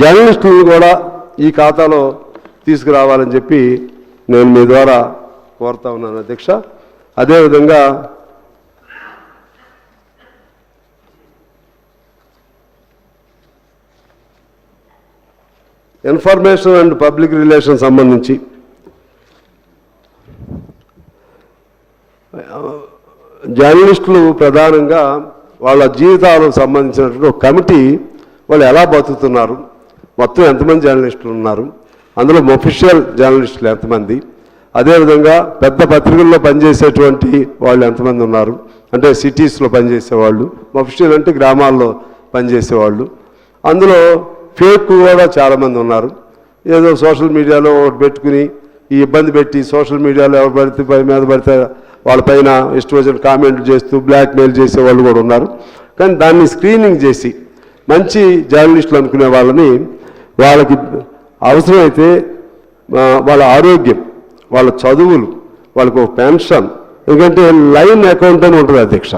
జర్నలిస్టులను కూడా ఈ ఖాతాలో తీసుకురావాలని చెప్పి నేను మీ ద్వారా కోరుతా ఉన్నాను అధ్యక్ష. అదేవిధంగా ఇన్ఫర్మేషన్ అండ్ పబ్లిక్ రిలేషన్ సంబంధించి జర్నలిస్టులు ప్రధానంగా వాళ్ళ జీవితాలకు సంబంధించినటువంటి ఒక కమిటీ వాళ్ళు ఎలా బతుకుతున్నారు, మొత్తం ఎంతమంది జర్నలిస్టులు ఉన్నారు, అందులో అఫీషియల్ జర్నలిస్టులు ఎంతమంది, అదేవిధంగా పెద్ద పత్రికల్లో పనిచేసేటువంటి వాళ్ళు ఎంతమంది ఉన్నారు, అంటే సిటీస్లో పనిచేసేవాళ్ళు, అఫీషియల్ అంటే గ్రామాల్లో పనిచేసేవాళ్ళు, అందులో ఫేక్ కూడా చాలామంది ఉన్నారు. ఏదో సోషల్ మీడియాలో ఒకటి పెట్టుకుని ఈ ఇబ్బంది పెట్టి సోషల్ మీడియాలో ఎవరు పడితే మీద పడితే వాళ్ళపైన ఇష్టం వచ్చిన కామెంట్లు చేస్తూ బ్లాక్మెయిల్ చేసే వాళ్ళు కూడా ఉన్నారు. కానీ దాన్ని స్క్రీనింగ్ చేసి మంచి జర్నలిస్టులు అనుకునే వాళ్ళని వాళ్ళకి అవసరమైతే వాళ్ళ ఆరోగ్యం, వాళ్ళ చదువులు, వాళ్ళకు పెన్షన్, ఎందుకంటే లైన్ అకౌంట్ అని ఉంటుంది అధ్యక్ష.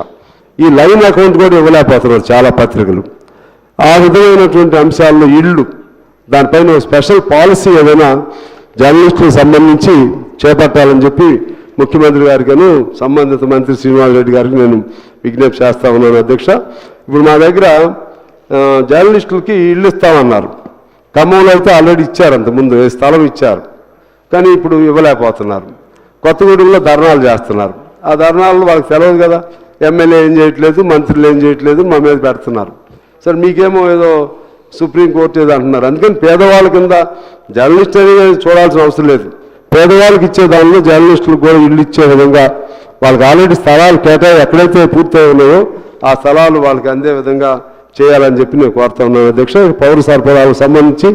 ఈ లైన్ అకౌంట్ కూడా ఇవ్వలేకపోతున్నారు చాలా పత్రికలు. ఆ విధమైనటువంటి అంశాల్లో ఇళ్ళు, దానిపైన స్పెషల్ పాలసీ ఏదైనా జర్నలిస్టులకు సంబంధించి చేపట్టాలని చెప్పి ముఖ్యమంత్రి గారికిను సంబంధిత మంత్రి శ్రీనివాస్ రెడ్డి గారికి నేను విజ్ఞప్తి చేస్తా ఉన్నాను అధ్యక్ష. ఇప్పుడు మా దగ్గర జర్నలిస్టులకి ఇళ్ళు ఇస్తామన్నారు. ఖమ్మంలో అయితే ఆల్రెడీ ఇచ్చారు, అంతకుముందు స్థలం ఇచ్చారు, కానీ ఇప్పుడు ఇవ్వలేకపోతున్నారు. కొత్తగూడెంలో ధర్నాలు చేస్తున్నారు. ఆ ధర్నాలు వాళ్ళకి తెలియదు కదా, ఎమ్మెల్యే ఏం చేయట్లేదు, మంత్రులు ఏం చేయట్లేదు, మా మీద పెడుతున్నారు. సరే మీకేమో ఏదో సుప్రీంకోర్టు ఏదో అంటున్నారు. అందుకని పేదవాళ్ళ కింద జర్నలిస్ట్ అనేది చూడాల్సిన అవసరం లేదు. పేదవాళ్ళకి ఇచ్చే దానిలో జర్నలిస్టులకు కూడా ఇల్లు ఇచ్చే విధంగా వాళ్ళకి ఆల్రెడీ స్థలాలు ఎక్కడైతే పూర్తయి ఉన్నాయో ఆ స్థలాలు వాళ్ళకి అందే విధంగా చేయాలని చెప్పి నేను కోరుతా ఉన్నాను అధ్యక్ష. పౌర సరఫరాలకు సంబంధించి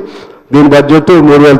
దీని బడ్జెట్ 3000